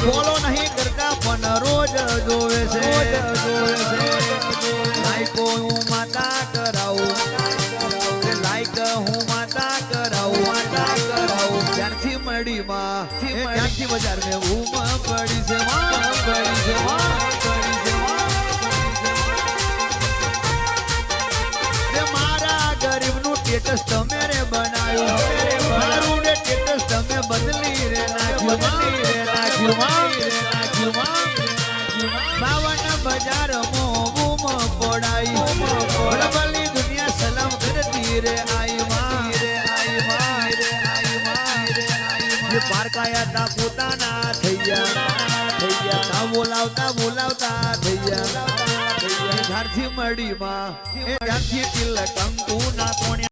follow નહીં કરતા પણ રોજ જોવે છે લાઈકો હું માતા કરાવું લાઈક હું માતા કરાવું ત્યારથી મળીમાં ત્યારથી બજાર ને ઉમા પડી છે મારા ગરીબનું સ્ટેટસ તમે રે બનાવ્યું મારું રે સ્ટેટસ તમે બદલી રે નાખ્યું બાવન બજાર મોમ પડાઈ ભલી દુનિયા સલામ કરતી રે આઈ પારકાયા તા પોતાના થઈ ગયા બોલાવતા થઈ ગયા ધ્યાનથી મળીમાં એ ધ્યાનથી તિલક કંકુ ના કોણ